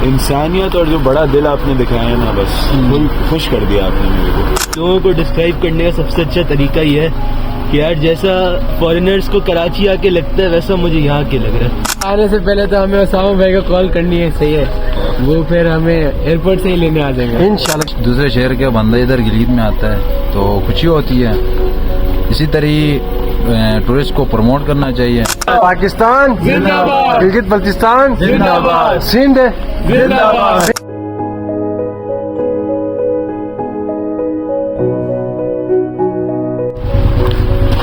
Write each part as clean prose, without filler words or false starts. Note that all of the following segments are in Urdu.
انسانیت اور جو بڑا دل آپ نے دکھایا ہے نا، بس خوش کر دیا آپ نے میرے کو. لوگوں کو ڈسکرائب کرنے کا سب سے اچھا طریقہ یہ ہے کہ یار جیسا فارینرز کو کراچی آ کے لگتا ہے ویسا مجھے یہاں کے لگ رہا ہے. آنے سے پہلے تو ہمیں اسامہ بھائی کو کال کرنی ہے، صحیح ہے، وہ پھر ہمیں ایئرپورٹ سے ہی لینے آ جائیں گے انشاءاللہ. دوسرے شہر کے بندہ ادھر گلگت میں آتا ہے تو خوشی ہوتی ہے. اسی طرح ٹورسٹ کو پروموٹ کرنا چاہیے. پاکستان زندہ باد، گلگت بلتستان زندہ باد، سندھ زندہ باد.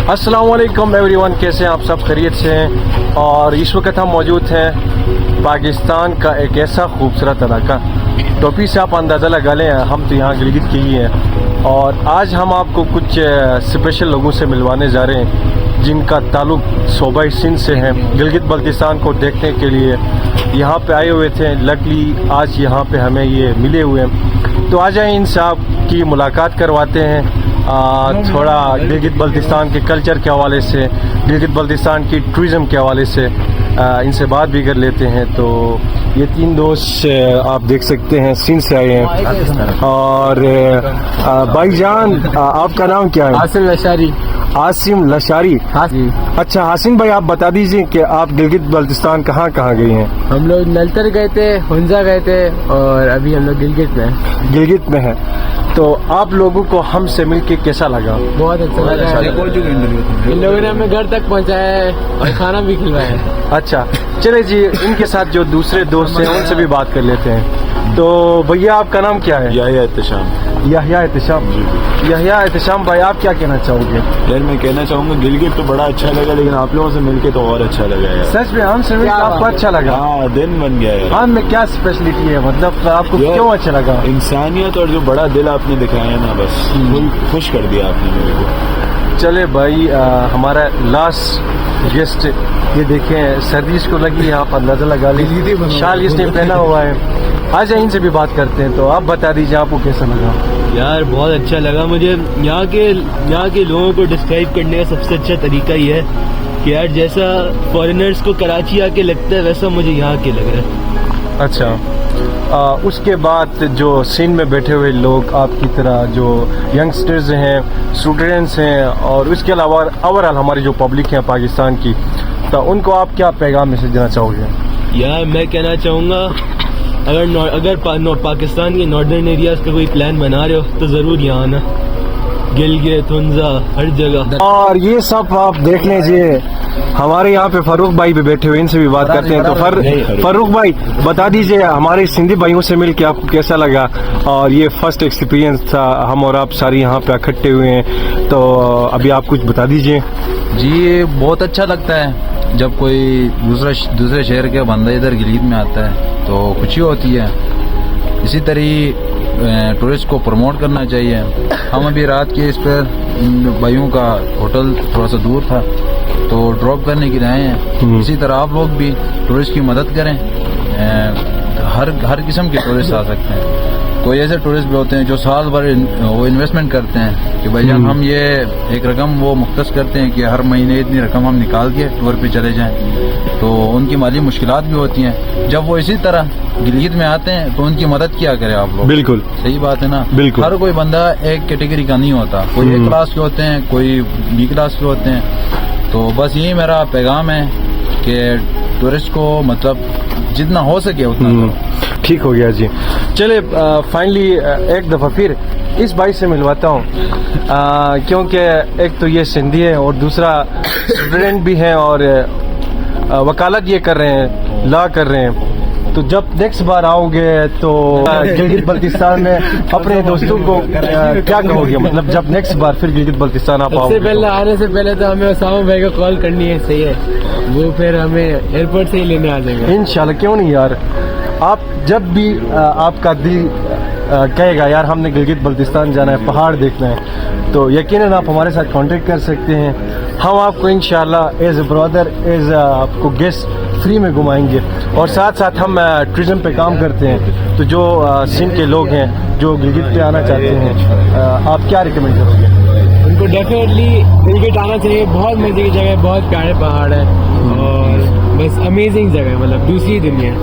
السلام علیکم ایوری ون، کیسے ہیں آپ سب؟ خیریت سے ہیں؟ اور اس وقت ہم موجود ہیں پاکستان کا ایک ایسا خوبصورت علاقہ، ٹوپی سے آپ اندازہ لگا لیں ہم تو یہاں گلگت کے ہی ہیں. اور آج ہم آپ کو کچھ اسپیشل لوگوں سے ملوانے جا رہے ہیں جن کا تعلق صوبہ سندھ سے ہے. گلگت بلتستان کو دیکھنے کے لیے یہاں پہ آئے ہوئے تھے. لکلی آج یہاں پہ ہمیں یہ ملے ہوئے ہیں، تو آ جائیں ان سے آپ کی ملاقات کرواتے ہیں. تھوڑا گلگت بلتستان کے کلچر کے حوالے سے، گلگت بلتستان کی ٹورزم کے حوالے سے ان سے بات بھی کر لیتے ہیں. تو یہ تین دوست آپ دیکھ سکتے ہیں سندھ سے آئے ہیں. اور بھائی جان آپ کا نام کیا ہے؟ حاصل لشاری. عاصم لشاری. اچھا حاسن بھائی، آپ بتا دیجئے کہ آپ گلگت بلتستان کہاں کہاں گئے ہیں؟ ہم لوگ نلتر گئے تھے، ہنزا گئے تھے، اور ابھی ہم لوگ گلگت میں ہیں. گلگت میں ہے. تو آپ لوگوں کو ہم سے مل کے کیسا لگا؟ بہت اچھا لگا. ان لوگوں نے ہمیں گھر تک پہنچایا ہے اور کھانا بھی کھلوایا ہے. اچھا چلے جی، ان کے ساتھ جو دوسرے دوست ہیں ان سے بھی بات کر لیتے ہیں. تو بھیا آپ کا نام کیا ہے؟ یحییٰ احتشام. یحییٰ احتشام. یحییٰ احتشام بھائی، آپ کیا کہنا چاہو گے؟ یار میں کہنا چاہوں گا گلگت تو بڑا اچھا لگا، لیکن آپ لوگوں سے مل کے تو اور اچھا لگا یار. سچ میں ہم سے مل کے آپ کو اچھا لگا؟ ہاں، دن بن گیا یار. ہم میں کیا اسپیشلٹی ہے، مطلب آپ کو کیوں اچھا لگا؟ انسانیت اور جو بڑا دل آپ نے دکھایا ہے نا، بس خوش کر دیا آپ نے میرے کو. چلے بھائی، ہمارا لاسٹ گیسٹ یہ دیکھیں، سردی اس کو لگی ہے، آپ اندازہ لگا لیں، شال اس نے پہنا ہوا ہے. آ جائیں ان سے بھی بات کرتے ہیں. تو آپ بتا دیجیے آپ کو کیسا لگا؟ یار بہت اچھا لگا مجھے. یہاں کے لوگوں کو ڈسکرائب کرنے کا سب سے اچھا طریقہ یہ ہے کہ یار جیسا فارینرز کو کراچی آ کے لگتا ہے ویسا مجھے یہاں کے لگ رہا ہے. اچھا، اس کے بعد جو سین میں بیٹھے ہوئے لوگ آپ کی طرح جو ینگسٹرز ہیں، اسٹوڈنٹس ہیں، اور اس کے علاوہ اوور آل ہماری جو پبلک ہے پاکستان کی، تو ان کو آپ کیا پیغام میسج دینا چاہو گے؟ یار میں کہنا چاہوں گا اگر پاکستان کے ناردرن ایریاز کا کوئی پلان بنا رہے ہو تو ضرور یہاں آنا. گلگت، ہنزا، ہر جگہ. اور یہ سب آپ دیکھ لیجیے، ہمارے یہاں پہ فاروق بھائی بھی بیٹھے ہوئے، ان سے بھی بات کرتے ہیں. تو فاروق بھائی بتا دیجیے ہمارے سندھی بھائیوں سے مل کے آپ کو کیسا لگا؟ اور یہ فرسٹ ایکسپیرینس تھا، ہم اور آپ سارے یہاں پہ اکٹھے ہوئے ہیں، تو ابھی آپ کچھ بتا دیجیے. جی بہت اچھا لگتا ہے جب کوئی دوسرے شہر کے بندہ ادھر گلگت میں آتا ہے تو خوشی ہوتی ہے. اسی طرح ٹورسٹ کو پروموٹ کرنا چاہیے. ہم ابھی رات کے اس پر ان بھائیوں کا ہوٹل تھوڑا سا دور تھا تو ڈراپ کرنے کے لیے آئے ہیں. اسی طرح آپ لوگ بھی ٹورسٹ کی مدد کریں. ہر قسم کے ٹورسٹ آ سکتے ہیں. کوئی ایسے ٹورسٹ بھی ہوتے ہیں جو سال بھر وہ انویسٹمنٹ کرتے ہیں کہ بھائی جان ہم یہ ایک رقم وہ مختص کرتے ہیں کہ ہر مہینے اتنی رقم ہم نکال کے ٹور پہ چلے جائیں. تو ان کی مالی مشکلات بھی ہوتی ہیں. جب وہ اسی طرح گلگت میں آتے ہیں تو ان کی مدد کیا کریں آپ لوگ. بالکل صحیح بات ہے نا. بالکل. ہر کوئی بندہ ایک کیٹیگری کا نہیں ہوتا، کوئی اے کلاس کے ہوتے ہیں، کوئی بی کلاس کے ہوتے ہیں. تو بس یہی میرا پیغام ہے کہ ٹورسٹ کو مطلب جتنا ہو سکے اتنا کرو. ٹھیک ہو گیا جی. چلے فائنلی ایک دفعہ پھر اس بھائی سے ملواتا ہوں، کیونکہ ایک تو یہ سندھی ہے اور دوسرا اسٹوڈنٹ بھی ہیں اور وکالت یہ کر رہے ہیں، لا کر رہے ہیں. تو جب نیکسٹ بار آؤ گے تو گلگت بلتستان میں اپنے دوستوں کو کیا کہو گے؟ مطلب جب نیکسٹ بار پھر گلگت بلتستان آپ آؤ گے آنے سے پہلے تو ہمیں اسامہ بھائی کو کال کرنی ہے، صحیح ہے، وہ پھر ہمیں ایئرپورٹ سے ہی لینے آ جائیں گے انشاءاللہ. کیوں نہیں یار، آپ جب بھی آپ کا دل کہے گا یار ہم نے گلگت بلتستان جانا ہے، پہاڑ دیکھنا ہے، تو یقیناً آپ ہمارے ساتھ کانٹیکٹ کر سکتے ہیں. ہم آپ کو انشاءاللہ ایز اے برادر، ایز آپ کو گیسٹ فری میں گھمائیں گے. اور ساتھ ساتھ ہم ٹورزم پہ کام کرتے ہیں. تو جو سندھ کے لوگ ہیں جو گلگت پہ آنا چاہتے ہیں، آپ کیا ریکمینڈ کرو گے؟ ان کو ڈیفینیٹلی گلگت آنا چاہیے. بہت مزے کی جگہ ہے، بہت پیارے پہاڑ ہے اور بس امیزنگ جگہ ہے، مطلب دوسری دنیا.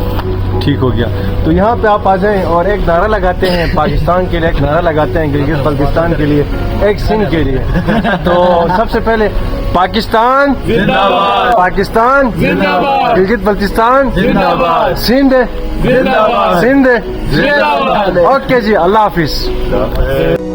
ٹھیک ہو گیا. تو یہاں پہ آپ آ جائیں اور ایک نعرہ لگاتے ہیں پاکستان کے لیے, ایک نعرہ لگاتے ہیں گلگت بلتستان کے لیے, ایک سندھ کے لیے. تو سب سے پہلے پاکستان زندہ باد, پاکستان زندہ باد, گلگت بلتستان زندہ باد, سندھ زندہ باد, سندھ. زندہ باد. اوکے جی, اللہ حافظ.